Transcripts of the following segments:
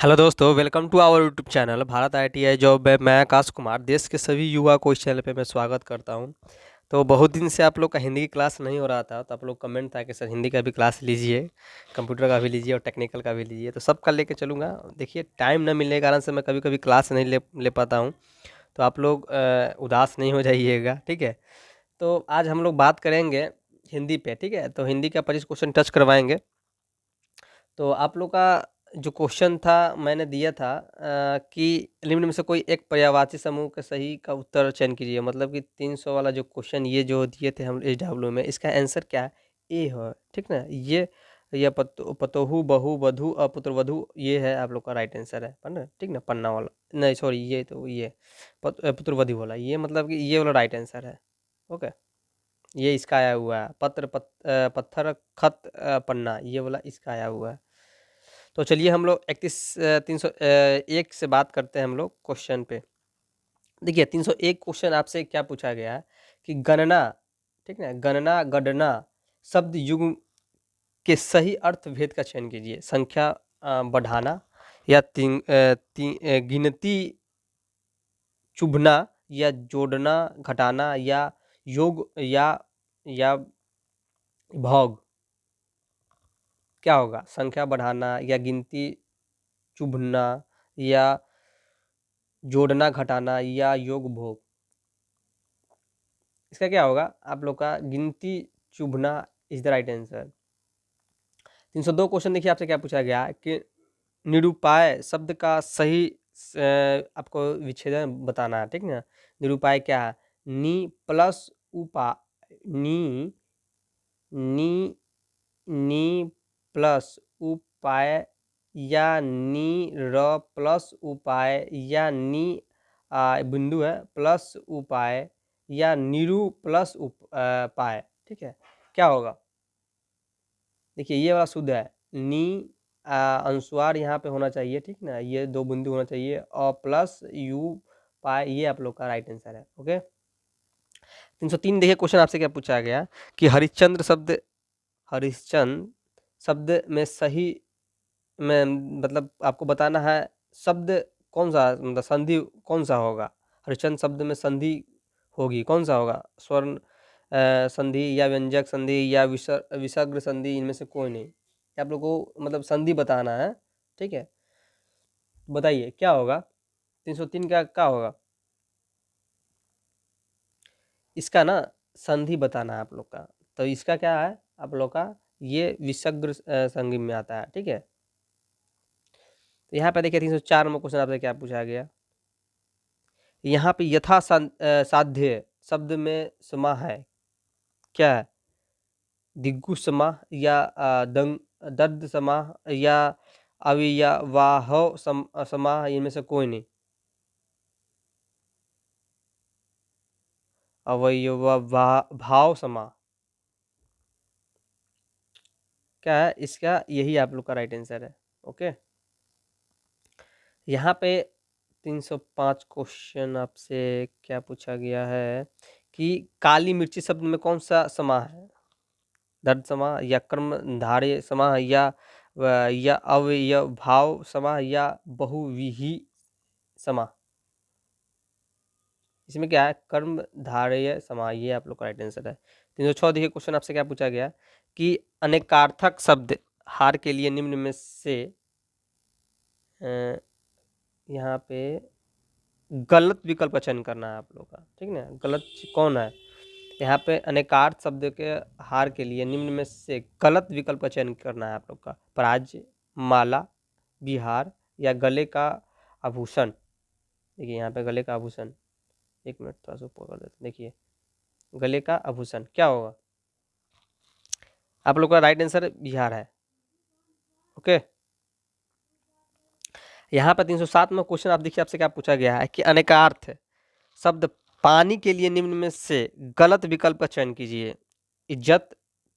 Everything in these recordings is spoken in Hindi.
हेलो दोस्तों, welcome to our YouTube channel Bharat ITI job में मैं आकाश कुमार देश के सभी युवा को इस चैनल पे मैं स्वागत करता हूं। तो बहुत दिन से आप लोग का हिंदी की क्लास नहीं हो रहा था, तो आप लोग कमेंट था कि सर हिंदी का भी क्लास लीजिए, कंप्यूटर का भी लीजिए और टेक्निकल का भी लीजिए। तो सबका लेके चलूँगा। देखिए, टाइम न मिलने के कारण से मैं कभी कभी क्लास नहीं ले पाता हूँ, तो आप लोग उदास नहीं हो जाइएगा, ठीक है। तो आज हम लोग बात करेंगे हिंदी पे, ठीक है। तो हिंदी का 25 क्वेश्चन टच करवाएंगे। तो आप लोग का जो क्वेश्चन था मैंने दिया था कि निम्न में से कोई एक पर्यायवाची समूह के सही का उत्तर चयन कीजिए। मतलब कि 300 वाला जो क्वेश्चन ये जो दिए थे हम एचडब्ल्यू में, इसका आंसर क्या है? ए है, ठीक ना। ये पतोहू बहु वधु अपुत्र वधु, ये है आप लोग का राइट आंसर है, ना, ठीक ना। पन्ना वाला नहीं, सॉरी, ये तो ये पुत्र वधु वाला, ये मतलब कि ये वाला राइट आंसर है। ओके, ये इसका आया हुआ है। पत्थर खत पन्ना, ये वाला इसका आया हुआ है। तो चलिए हम लोग 301 से बात करते हैं हम लोग क्वेश्चन पे। देखिए, 301 क्वेश्चन आपसे क्या पूछा गया है कि गणना, ठीक है, गणना गणना शब्द युग्म के सही अर्थ भेद का चयन कीजिए। संख्या बढ़ाना या गिनती चुभना या जोड़ना घटाना या योग या भोग, क्या होगा? संख्या बढ़ाना या गिनती चुभना या जोड़ना घटाना या योग भोग, इसका क्या होगा आप लोग का? गिनती चुभना is the right answer. 302 question देखिए, आपसे क्या पूछा गया है कि निरूपाय शब्द का सही आपको विच्छेदन बताना है, ठीक ना। निरूपाय क्या है? नी प्लस उपा, नी नी नी प्लस उपाय या नी र प्लस उपाय या नी बिंदु है प्लस उपाय या निरु प्लस पाय, ठीक है। क्या होगा? देखिए, ये वाला शुद्ध है। नी अनुस्वार यहाँ पे होना चाहिए, ठीक ना। ये दो बिंदु होना चाहिए और प्लस यू पाए, ये आप लोग का राइट आंसर है। ओके, 303 देखिए, क्वेश्चन आपसे क्या पूछा गया कि हरिश्चंद्र शब्द में सही में मतलब आपको बताना है शब्द कौन सा, मतलब संधि कौन सा होगा। हरिश्चंद्र शब्द में संधि होगी कौन सा होगा? स्वर्ण संधि या व्यंजक संधि या विसर्ग संधि, इनमें से कोई नहीं। आप लोग को मतलब संधि बताना है, ठीक है। बताइए क्या होगा? 303 का क्या होगा? इसका ना संधि बताना है आप लोग का। तो इसका क्या है आप लोग का? ये विसर्ग संधि में आता है, ठीक है। तो यहाँ पे देखिए 304 में क्वेश्चन आपसे क्या पूछा गया। यहाँ पे यथा साध्य शब्द में समा है, क्या है? दिग्गु समाह या दर्द समाह या अवियवाह समाह, इनमें से कोई नहीं। भाव समाह क्या है इसका? यही आप लोग का राइट आंसर है। ओके, यहाँ पे 305 क्वेश्चन आपसे क्या पूछा गया है कि काली मिर्ची शब्द में कौन सा समाह है? दर्द समाह या कर्मधारय समाह या अवयभाव समाह या बहुव्रीहि समाह, इसमें क्या है? कर्मधारय समाह, ये आप लोग का राइट आंसर है। 306 देखिए, क्वेश्चन आपसे क्या पूछा गया कि अनेकार्थक शब्द हार के लिए निम्न में से यहाँ पे गलत विकल्प का चयन करना है आप लोग का, ठीक ना। गलत कौन है यहाँ पे? अनेकार्थ शब्द के हार के लिए निम्न में से गलत विकल्प का चयन करना है आप लोग का। पराज्य, माला, बिहार या गले का आभूषण। देखिए यहाँ पे गले का आभूषण, एक मिनट थोड़ा सा ऊपर कर देते, देखिए गले का आभूषण क्या होगा? आप लोग का राइट आंसर बिहार है। ओके, यहाँ पर 307 में क्वेश्चन आप देखिए, आपसे क्या पूछा गया है कि अनेकार्थ शब्द पानी के लिए निम्न में से गलत विकल्प का चयन कीजिए। इज्जत,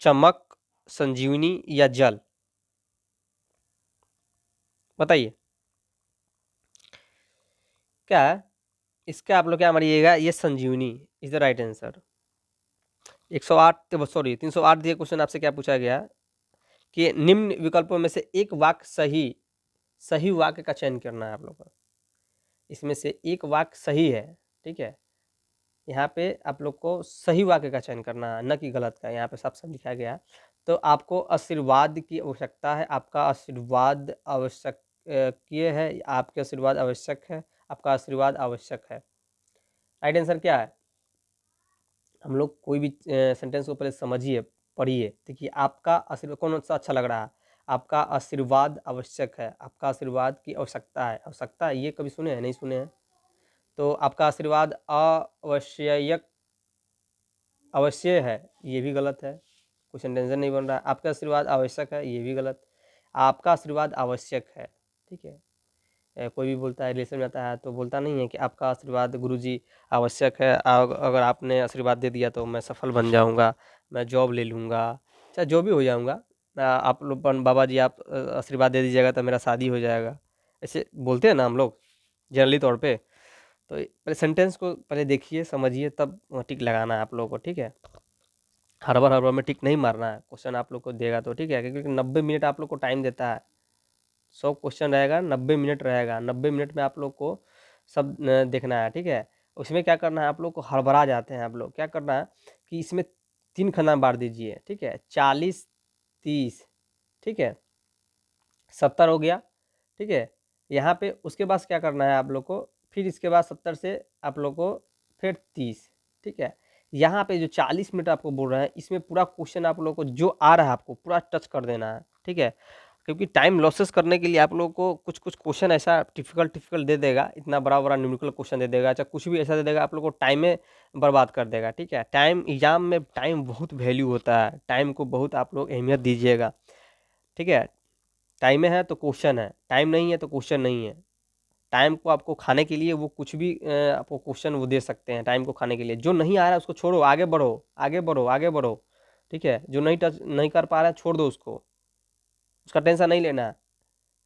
चमक, संजीवनी या जल, बताइए क्या है इसका? आप लोग क्या मारिएगा? ये Sanjeevani is the right answer. 108 sorry 308 दिए क्वेश्चन आपसे क्या पूछा गया कि निम्न विकल्पों में से एक वाक्य सही सही वाक्य का चयन करना है आप लोग को। इसमें से एक वाक्य सही है, ठीक है। यहाँ पे आप लोग को सही वाक्य का चयन करना है, न कि गलत का। यहाँ पे साफ-साफ लिखा गया है। तो आपको आशीर्वाद की आवश्यकता है, आपका आशीर्वाद आवश्यकीय है, आपके आशीर्वाद आवश्यक है, आपका आशीर्वाद आवश्यक है। राइट आंसर क्या है? हम लोग कोई भी सेंटेंस को पहले समझिए, पढ़िए, देखिए आपका आशीर्वाद कौन सा अच्छा लग रहा है? आपका आशीर्वाद आवश्यक है, आपका आशीर्वाद की आवश्यकता है। आवश्यकता ये कभी सुने हैं? नहीं सुने हैं? तो आपका आशीर्वाद आवश्यक अवश्य है, ये भी गलत है, कोई सेंटेंस नहीं बन रहा है। आपका आशीर्वाद आवश्यक है, ये भी गलत। आपका आशीर्वाद आवश्यक है, ठीक है। कोई भी बोलता है, रिलेशन में आता है तो बोलता नहीं है कि आपका आशीर्वाद गुरुजी आवश्यक है, अगर आपने आशीर्वाद दे दिया तो मैं सफल बन जाऊंगा, मैं जॉब ले लूँगा, चाहे जो भी हो जाऊंगा। आप लोग बाबा जी आप आशीर्वाद दे दीजिएगा तो मेरा शादी हो जाएगा, ऐसे बोलते हैं ना हम लोग जनरली तौर पे। तो पहले सेंटेंस को पहले देखिए, समझिए, तब टिक लगाना है आप लोगों को, ठीक है। हड़बड़ हड़बड़ में टिक नहीं मारना है। क्वेश्चन आप लोग को देगा तो ठीक है, क्योंकि 90 मिनट आप लोग को टाइम देता है। 100 क्वेश्चन रहेगा, 90 मिनट रहेगा। 90 मिनट में आप लोग को सब देखना है, ठीक है। उसमें क्या करना है, आप लोग को हड़बड़ा जाते हैं आप लोग, क्या करना है कि इसमें 3 खाना बांट दीजिए, ठीक है। 40 30, ठीक है, 70 हो गया, ठीक है। यहाँ पे उसके बाद क्या करना है आप लोग को, फिर इसके बाद 70 से आप लोग को फिर 30, ठीक है। यहाँ पे जो 40 मिनट आपको बोल रहे हैं, इसमें पूरा क्वेश्चन आप लोग को जो आ रहा है आपको पूरा टच कर देना है, ठीक है। क्योंकि टाइम लॉसेस करने के लिए आप लोग को कुछ कुछ क्वेश्चन ऐसा डिफिकल्ट दे देगा, इतना बड़ा बड़ा न्यूमेरिकल क्वेश्चन दे देगा, चाहे कुछ भी ऐसा दे देगा, आप लोग को टाइम में बर्बाद कर देगा, ठीक है। टाइम एग्जाम में टाइम बहुत वैल्यू होता है, टाइम को बहुत आप लोग अहमियत दीजिएगा, ठीक है। टाइम में है तो क्वेश्चन है, टाइम नहीं है तो क्वेश्चन नहीं है। टाइम को आपको खाने के लिए वो कुछ भी आपको क्वेश्चन वो दे सकते हैं, टाइम को खाने के लिए। जो नहीं आ रहा है उसको छोड़ो, आगे बढ़ो, आगे बढ़ो, आगे बढ़ो, ठीक है। जो नहीं टच नहीं कर पा रहा है छोड़ दो उसको, उसका टेंशन नहीं लेना है,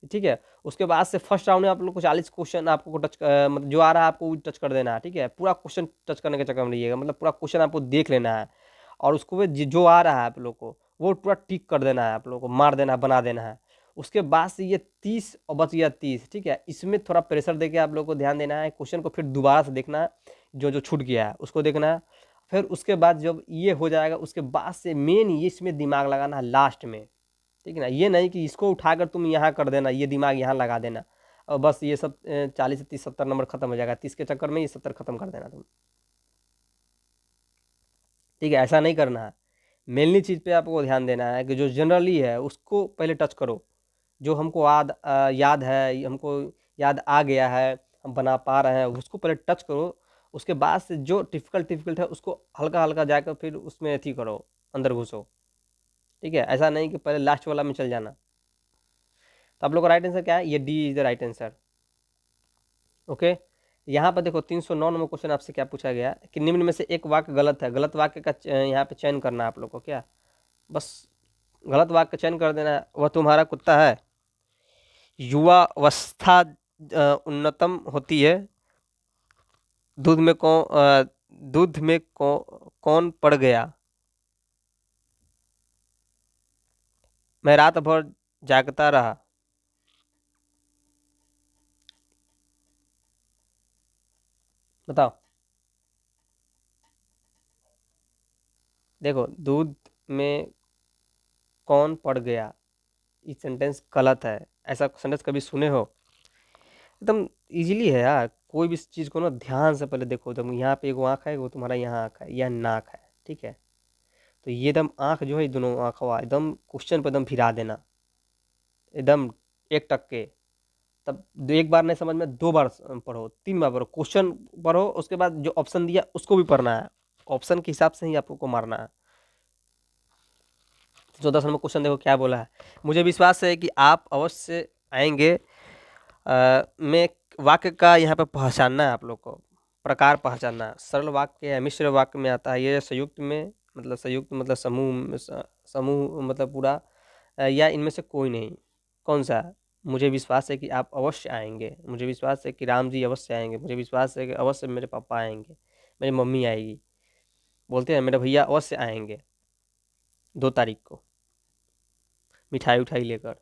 ठीक है। उसके बाद से फर्स्ट राउंड में आप लोग को 40 क्वेश्चन आपको टच मतलब जो आ रहा है आपको टच कर देना है, ठीक है। पूरा क्वेश्चन टच करने के चक्कर में रहिएगा, मतलब पूरा क्वेश्चन आपको देख लेना है, और उसको भी जो आ रहा है आप लोग को वो पूरा टिक कर देना है, आप लोग को मार देना है, बना देना है। उसके बाद से ये 30 और बच गया 30, ठीक है। इसमें थोड़ा प्रेशर देके आप लोग को ध्यान देना है, क्वेश्चन को फिर दोबारा से देखना है, जो जो छूट गया है उसको देखना है। फिर उसके बाद जब ये हो जाएगा, उसके बाद से मेन ये इसमें दिमाग लगाना है लास्ट में, ठीक है ना। ये नहीं कि इसको उठाकर तुम यहाँ कर देना, ये दिमाग यहाँ लगा देना और बस ये सब 40 से 30 70 नंबर खत्म हो जाएगा, 30 के चक्कर में ये 70 खत्म कर देना तुम, ठीक है। ऐसा नहीं करना है। मेनली चीज़ पे आपको ध्यान देना है कि जो जनरली है उसको पहले टच करो, जो हमको याद है, हमको याद आ गया है, हम बना पा रहे हैं, उसको पहले टच करो। उसके बाद से जो डिफ़िकल्ट है उसको हल्का हल्का जाकर फिर उसमें अथी करो, अंदर घुसो, ठीक है। ऐसा नहीं कि पहले लास्ट वाला में चल जाना। तो आप लोग का राइट आंसर क्या है? ये D is the right answer, okay. यहाँ पर देखो 309 नंबर क्वेश्चन आपसे क्या पूछा गया कि निम्न में से एक वाक्य गलत है। गलत वाक्य का यहाँ पे चयन करना है आप लोग को, क्या बस गलत वाक्य का चयन कर देना है। वह तुम्हारा कुत्ता है। युवा अवस्था उन्नतम होती है। दूध में कौन कौन पड़ गया। मैं रात भर जागता रहा। बताओ। देखो, दूध में कौन पड़ गया, ये सेंटेंस गलत है। ऐसा सेंटेंस कभी सुने हो? एकदम इजीली है यार। कोई भी चीज़ को ना ध्यान से पहले देखो। तुम यहाँ पे एगो आँख है, वो तुम्हारा यहाँ आँख है, यह नाक है, ठीक है। तो ये एकदम आँख जो है, दोनों आँख हुआ एकदम क्वेश्चन पर एकदम फिरा देना, एकदम एक टक के। तब एक बार नहीं समझ में, 2 बार पढ़ो, 3 बार पढ़ो, क्वेश्चन पढ़ो, उसके बाद जो ऑप्शन दिया उसको भी पढ़ना है। ऑप्शन के हिसाब से ही आपको मारना है। 14 नंबर क्वेश्चन देखो क्या बोला है। मुझे विश्वास है कि आप अवश्य आएंगे। में वाक्य का यहाँ पे पहचानना है आप लोग को, प्रकार पहचानना है। सरल वाक्य है, मिश्र वाक्य में आता है, ये संयुक्त मतलब समूह मतलब पूरा, या इनमें से कोई नहीं। कौन सा? मुझे विश्वास है कि आप अवश्य आएंगे, मुझे विश्वास है कि राम जी अवश्य आएंगे, मुझे विश्वास है कि अवश्य मेरे पापा आएंगे, मेरी मम्मी आएगी। बोलते हैं मेरे भैया अवश्य आएंगे 2 तारीख को मिठाई उठाई लेकर,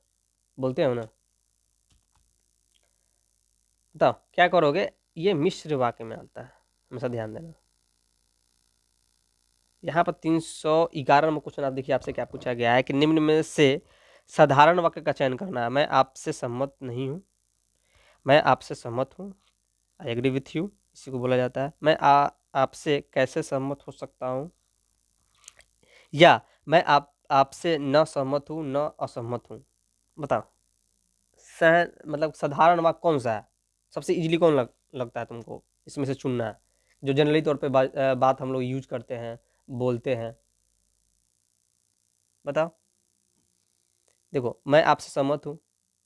बोलते हो ना। बताओ क्या करोगे, ये मिश्र वाक्य में आता है, हमेशा ध्यान देना। यहाँ पर 311 नंबर क्वेश्चन आप देखिए, आपसे क्या पूछा गया है कि निम्न में से साधारण वाक्य का चयन करना है। मैं आपसे सहमत नहीं हूँ, मैं आपसे सहमत हूँ, आई एग्री विथ यू, इसी को बोला जाता है। मैं आपसे कैसे सहमत हो सकता हूँ, या मैं आपसे न सहमत हूँ न असहमत हूँ। बताओ मतलब साधारण वाक्य कौन सा है, सबसे इजीली कौन लगता है तुमको, इसमें से चुनना है, जो जनरली तौर पे बात हम लोग यूज करते हैं, बोलते हैं। बताओ। देखो, मैं आपसे सहमत हूँ,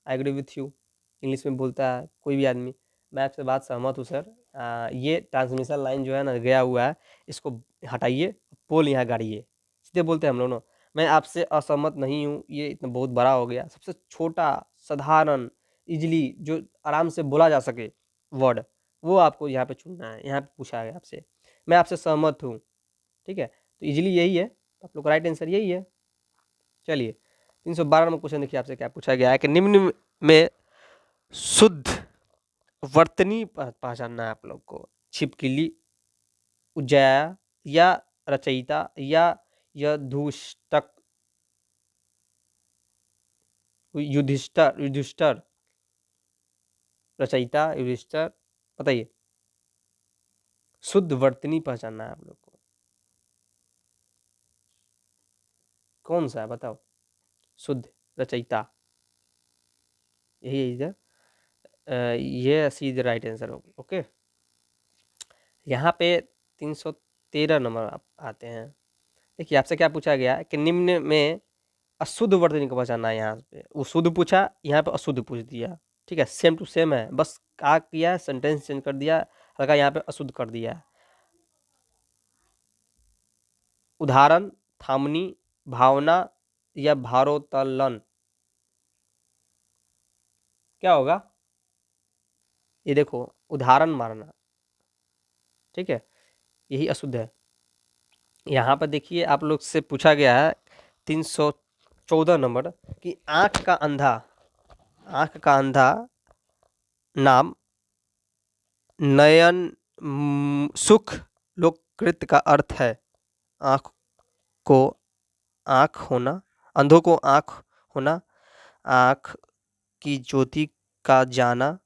I agree with you, English में बोलता है कोई भी आदमी, मैं आपसे बात सहमत हूँ सर, ये ट्रांसमिशन लाइन जो है ना गया हुआ है, इसको हटाइए, पोल यहाँ गाड़िए, सीधे बोलते हैं हम लोग ना। मैं आपसे असहमत नहीं हूँ, ये इतना बहुत बड़ा हो गया, सबसे छोटा साधारण इजीली जो आराम से बोला जा सके वर्ड, वो आपको यहाँ पे चुनना है। यहाँ पे पूछा है आपसे, मैं आपसे सहमत हूँ, ठीक है, तो इजीली यही है, आप लोग का राइट आंसर यही है। चलिए 312 नंबर क्वेश्चन देखिए, आपसे क्या पूछा गया है कि निम्न में शुद्ध वर्तनी पहचानना है आप लोग को। छिपकली, उज्जया या रचयिता या यधुष्टक, युधिष्ठर, युधिष्ठर, रचयिता, युधिष्ठर, बताइए। शुद्ध वर्तनी पहचानना है आप लोग को, कौन सा है बताओ, शुद्ध, रचयिता, यही है ये सीधे राइट आंसर होगा। ओके, यहाँ पे 313 नंबर आप आते हैं। देखिए आपसे क्या पूछा गया है कि निम्न में अशुद्ध वर्तनी को पहचानना है। यहाँ पे वो शुद्ध पूछा, यहाँ पे अशुद्ध पूछ दिया, ठीक है, सेम टू सेम है, बस क्या किया, सेंटेंस चेंज कर दिया, हल्का यहाँ पे अशुद्ध कर दिया। उदाहरण, थामनी, भावना या भारोत्तोलन, क्या होगा, ये देखो उदाहरण मारना, ठीक है, यही अशुद्ध है। यहाँ पर देखिए आप लोग से पूछा गया है 314 नंबर कि आंख का अंधा, आंख का अंधा नाम नयन सुख लोककृत का अर्थ है। आंख को आंख होना, अंधों को आंख होना, आंख की ज्योति का जाना,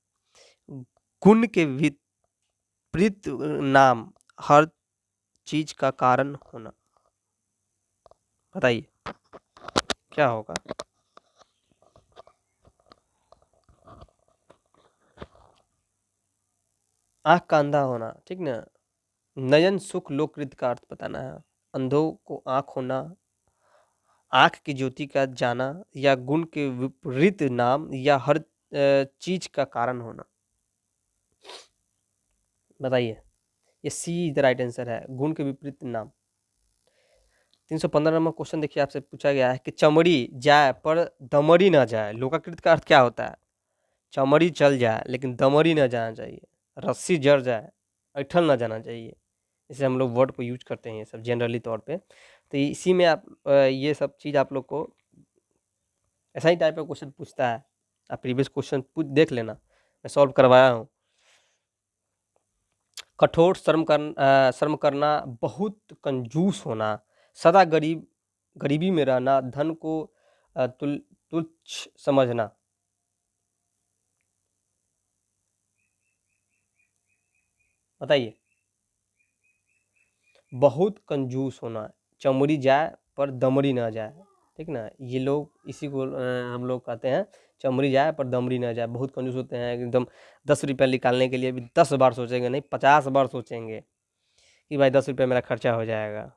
गुण के विपरीत नाम, हर चीज का कारण होना। बताइए क्या होगा। आंख का अंधा होना, ठीक ना, नयन सुख लोककृत का अर्थ बताना है, अंधों को आंख होना, आंख की ज्योति का जाना, या गुण के विपरीत नाम, या हर चीज का कारण होना। बताइए, ये सी द राइट आंसर है, गुण के विपरीत नाम। 315 नंबर क्वेश्चन देखिए, आपसे पूछा गया है कि चमड़ी जाए पर दमड़ी ना जाए, लोकाकृत का अर्थ क्या होता है। चमड़ी चल जाए लेकिन दमड़ी ना जाना चाहिए, रस्सी जड़ जाए, ऐठल ना जाना चाहिए, इसे हम लोग वर्ड को यूज करते हैं ये सब जनरली तौर पे। तो इसी में आप ये सब चीज़ आप लोग को ऐसा ही टाइप का क्वेश्चन पूछता है, आप प्रीवियस क्वेश्चन देख लेना, मैं सॉल्व करवाया हूँ। कठोर श्रम करना, बहुत कंजूस होना, सदा गरीबी में रहना, धन को तुच्छ समझना। बताइए, बहुत कंजूस होना, चमड़ी जाए पर दमड़ी ना जाए, ठीक ना, ये लोग इसी को हम लोग कहते हैं, चमड़ी जाए पर दमड़ी ना जाए, बहुत कंजूस होते हैं एकदम, 10 रुपया निकालने के लिए भी 10 बार सोचेंगे, नहीं 50 बार सोचेंगे कि भाई 10 रुपया मेरा खर्चा हो जाएगा।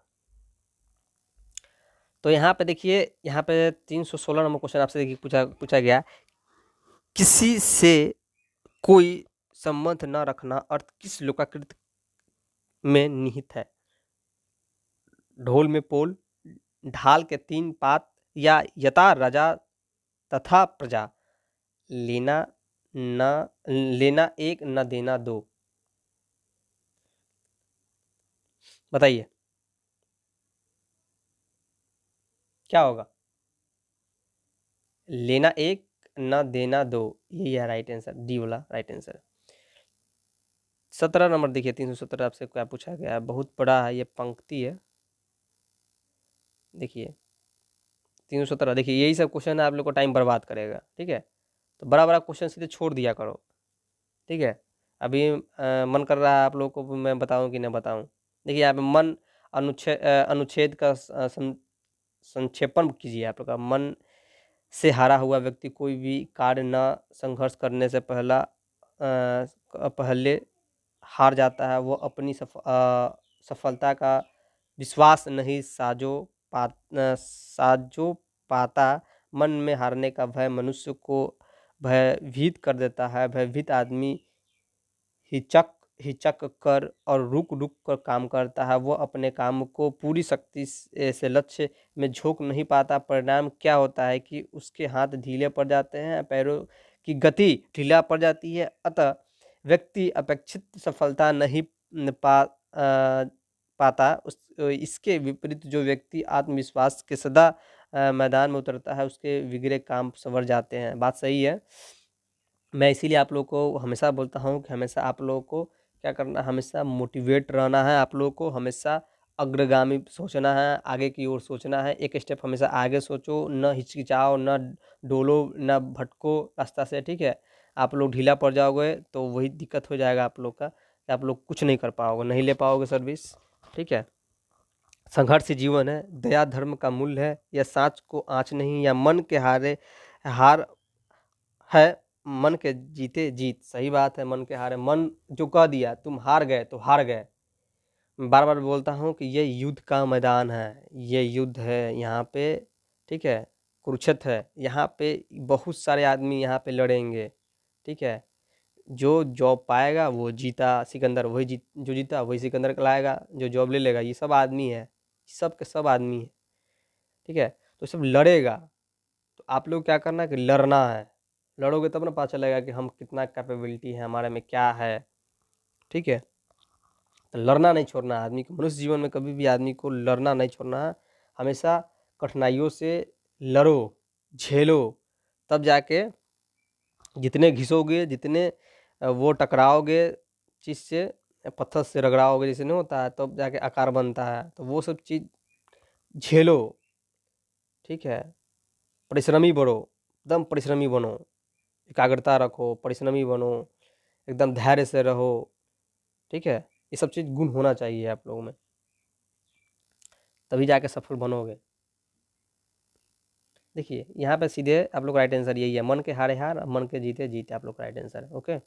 तो यहाँ पे देखिए, यहाँ पे 316 नंबर क्वेश्चन आपसे देखिए पूछा पूछा गया, किसी से कोई संबंध न रखना अर्थ किस लोकाकृत में निहित है। ढोल में पोल, ढाल के 3 पात, या यथा राजा तथा प्रजा, लेना न लेना एक न देना दो। बताइए क्या होगा, लेना एक न देना दो, यही है राइट आंसर, डी वाला राइट आंसर। 17 नंबर देखिए, 317 आपसे क्या पूछा गया है, बहुत बड़ा है ये पंक्ति है। देखिए 317, देखिए यही सब क्वेश्चन आप लोग को टाइम बर्बाद करेगा, ठीक है। तो बड़ा बड़ा क्वेश्चन सीधे छोड़ दिया करो, ठीक है। अभी मन कर रहा है आप लोग को मैं बताऊं कि नहीं बताऊं। देखिए यहाँ पे मन अनुच्छेद का संक्षेपण कीजिए। आप लोग का मन से हारा हुआ व्यक्ति कोई भी कार्य न संघर्ष करने से पहले हार जाता है। वो अपनी सफलता का विश्वास नहीं साजो पाता। मन में हारने का भय मनुष्य को भयभीत कर देता है। भयभीत आदमी हिचक हिचक कर और रुक रुक कर काम करता है। वो अपने काम को पूरी शक्ति से लक्ष्य में झोंक नहीं पाता। परिणाम क्या होता है कि उसके हाथ ढीले पड़ जाते हैं, पैरों की गति ढीला पड़ जाती है। अतः व्यक्ति अपेक्षित सफलता नहीं पाता। इसके विपरीत जो व्यक्ति आत्मविश्वास के सदा मैदान में उतरता है, उसके बिगड़े काम संवर जाते हैं। बात सही है। मैं इसीलिए आप लोगों को हमेशा बोलता हूँ कि हमेशा आप लोगों को क्या करना है, हमेशा मोटिवेट रहना है। आप लोगों को हमेशा अग्रगामी सोचना है, आगे की ओर सोचना है। एक स्टेप हमेशा आगे सोचो, न हिचकिचाओ, न डोलो, न भटको रास्ता से, ठीक है। आप लोग ढीला पड़ जाओगे तो वही दिक्कत हो जाएगा आप लोग का, कि आप लोग कुछ नहीं कर पाओगे, नहीं ले पाओगे सर्विस, ठीक है। संघर्ष जीवन है, दया धर्म का मूल्य है। यह सांच को आँच नहीं, या मन के हार है, मन के जीते जीत। सही बात है, मन के हारे। मन जो कह दिया तुम हार गए तो हार गए। बार बार बोलता हूँ कि ये युद्ध का मैदान है, ये युद्ध है यहाँ पे, ठीक है। कुरुक्षेत्र है, यहाँ पे बहुत सारे आदमी यहाँ पे लड़ेंगे, ठीक है। जो जॉब पाएगा वो जीता, सिकंदर वही जो जीता वही सिकंदर कहलाएगा। जो जॉब ले लेगा, ये सब आदमी है, सब के सब आदमी है, ठीक है। तो सब लड़ेगा, तो आप लोग क्या करना है कि लड़ना है। लड़ोगे तब ना पता चलेगा कि हम कितना कैपेबिलिटी है, हमारे में क्या है, ठीक है। तो लड़ना नहीं छोड़ना है आदमी को। मनुष्य जीवन में कभी भी आदमी को लड़ना नहीं छोड़ना है। हमेशा कठिनाइयों से लड़ो, झेलो, तब जाके जितने घिसोगे, जितने वो टकराओगे चीज़ से, पत्थर से रगड़ाओगे जैसे नहीं होता है, तब जाके आकार बनता है। तो वो सब चीज़ झेलो, ठीक है। परिश्रमी बनो, एकदम परिश्रमी बनो, एकाग्रता रखो, परिश्रमी बनो, एकदम धैर्य से रहो, ठीक है। ये सब चीज़ गुण होना चाहिए आप लोगों में, तभी जाके सफल बनोगे। देखिए यहाँ पे सीधे आप लोग राइट आंसर यही है, मन के हारे हार, मन के जीते जीत, आप लोग राइट आंसर है। ओके,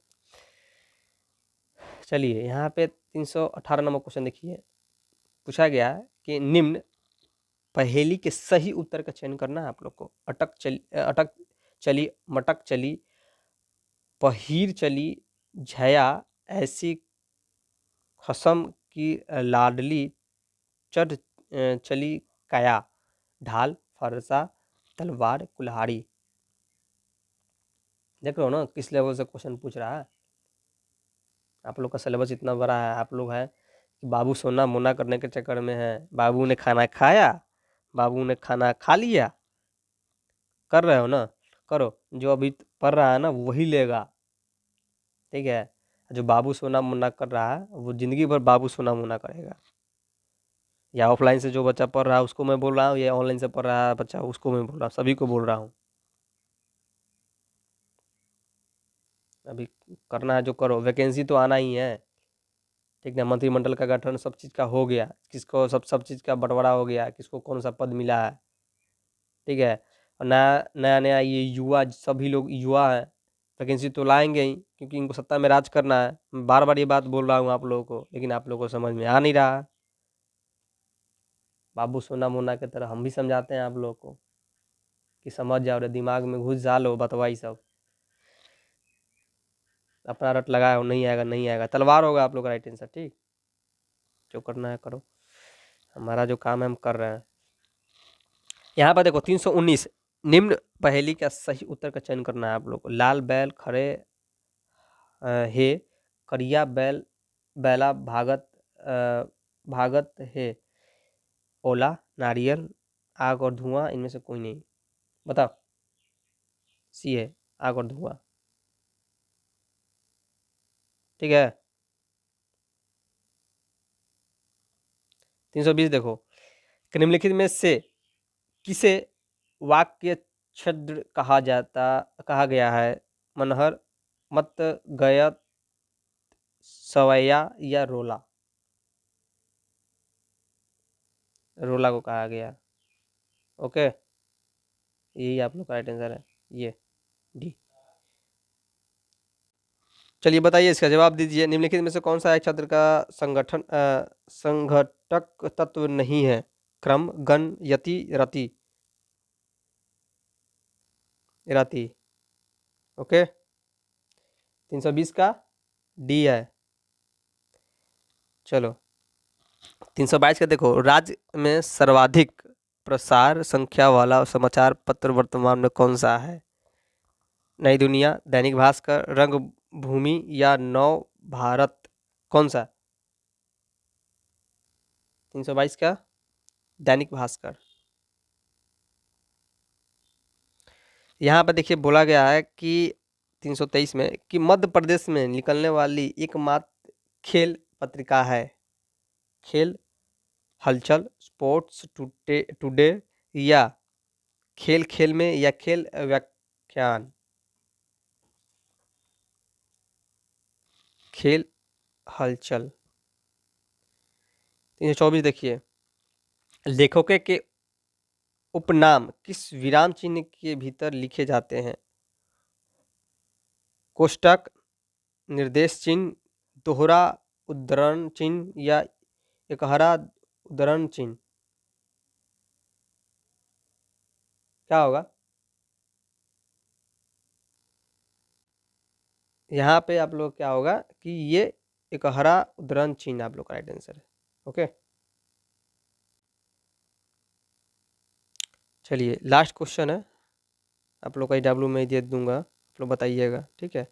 चलिए यहाँ पे 318 नंबर क्वेश्चन देखिए। पूछा गया है कि निम्न पहेली के सही उत्तर का चयन करना है आप लोग को। अटक चली मटक चली पहीर चली झया, ऐसी खसम की लाडली चढ़ चली काया, ढाल फरसा तलवार कुल्हाड़ी। देख रहे हो ना किस लेवल से क्वेश्चन पूछ रहा है। आप लोग का सिलेबस इतना बड़ा है, आप लोग हैं कि बाबू सोना मोना करने के चक्कर में है। बाबू ने खाना खाया, बाबू ने खाना खा लिया, कर रहे हो ना, करो। जो अभी पढ़ रहा है ना वही लेगा, ठीक है। जो बाबू सोना मुन्ना कर रहा है वो जिंदगी भर बाबू सोना मुन्ना करेगा। या ऑफलाइन से जो बच्चा पढ़ रहा है उसको मैं बोल रहा हूँ, या ऑनलाइन से पढ़ रहा है बच्चा उसको मैं बोल रहा हूँ, सभी को बोल रहा हूँ। अभी करना है जो करो, वैकेंसी तो आना ही है, ठीक है। मंत्रिमंडल का गठन सब चीज़ का हो गया, किसको सब चीज़ का बंटवारा हो गया, किसको कौन सा पद मिला है, ठीक है। और नया नया नया ये युवा, सभी लोग युवा हैं, वैकेंसी तो लाएंगे ही, क्योंकि इनको सत्ता में राज करना है। मैं बार बार ये बात बोल रहा हूँ आप लोगों को, लेकिन आप लोगों को समझ में आ नहीं रहा। बाबू सोना मोना की तरह हम भी समझाते हैं आप लोगों को कि समझ जाओ रे, दिमाग में घुस जा लो बतवाई सब। अपना रट लगाया हो, नहीं आएगा नहीं आएगा, तलवार होगा आप लोग का राइट आंसर, ठीक। जो करना है करो, हमारा जो काम है हम कर रहे हैं। यहाँ पर देखो 319, निम्न पहेली का सही उत्तर का चयन करना है आप लोग को। लाल बैल खड़े हे, करिया बैल बैला भागत है, ओला नारियल आग और धुआं, इनमें से कोई नहीं। बताओ, सी है, आग और धुआं, ठीक है। 320 देखो, कि निम्नलिखित में से किसे वाक्य छद्र कहा गया है? मनहर, मत, गयत, सवैया या रोला? रोला को कहा गया। ओके, यही आप लोग का राइट आंसर है, ये डी। चलिए बताइए, इसका जवाब दीजिए। निम्नलिखित में से कौन सा एक छात्र का संघटक तत्व नहीं है? क्रम, गण, यति, रति? रति। ओके, 320 का डी है। चलो 322 का देखो, राज्य में सर्वाधिक प्रसार संख्या वाला समाचार पत्र वर्तमान में कौन सा है? नई दुनिया, दैनिक भास्कर, रंगभूमि या नव भारत? कौन सा? 322 का दैनिक भास्कर। यहाँ पर देखिए बोला गया है कि 323 में कि मध्य प्रदेश में निकलने वाली एकमात्र खेल पत्रिका है। खेल, हलचल, स्पोर्ट्स टुडे या खेल खेल में या खेल व्याख्यान? खेल, हलचल। 324 देखिए, लेखकों के उपनाम किस विराम चिन्ह के भीतर लिखे जाते हैं? कोष्टक, निर्देश चिन्ह, दोहरा उद्धरण चिन्ह या एकहरा उद्धरण चिन्ह? क्या होगा? यहाँ पे आप लोग क्या होगा कि ये एकहरा उद्धरण चिन्ह आप लोग का राइट आंसर है। ओके, चलिए लास्ट क्वेश्चन है, आप लोग का डब्ल्यू में दे दूंगा, आप लोग बताइएगा, ठीक है।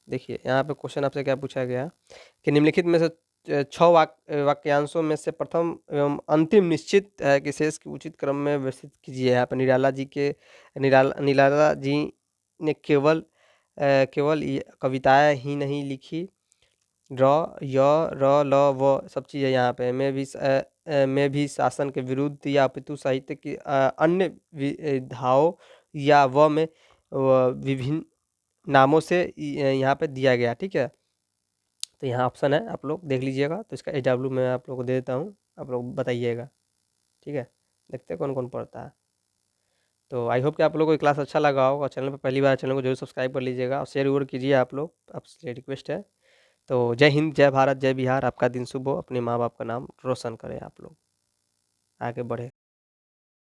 देखिए यहाँ पे क्वेश्चन आपसे क्या पूछा गया कि निम्नलिखित में से 6 वाक्यांशों में से प्रथम एवं अंतिम निश्चित है कि शेष की उचित क्रम में व्यवस्थित कीजिए। यहाँ पर निराला जी ने केवल ये कविताएं ही नहीं लिखी, र, य, र, ल, व सब चीज़ें यहाँ पे में भी शासन के विरुद्ध या अपितु साहित्य की अन्य विधाओं या व में विभिन्न नामों से यहाँ पे दिया गया, ठीक है। तो यहाँ ऑप्शन है, आप लोग देख लीजिएगा। तो इसका HW मैं आप लोग को दे देता हूँ, आप लोग बताइएगा, ठीक है। देखते हैं कौन कौन पढ़ता है। तो आई होप कि आप लोगों को क्लास अच्छा लगा होगा। चैनल पर पहली बार, चैनल को जरूर सब्सक्राइब कर लीजिएगा और शेयर वूर कीजिए, आप लोग, आपसे रिक्वेस्ट है। तो जय हिंद, जय भारत, जय बिहार। आपका दिन शुभ हो, अपने माँ बाप का नाम रोशन करें, आप लोग आगे बढ़े।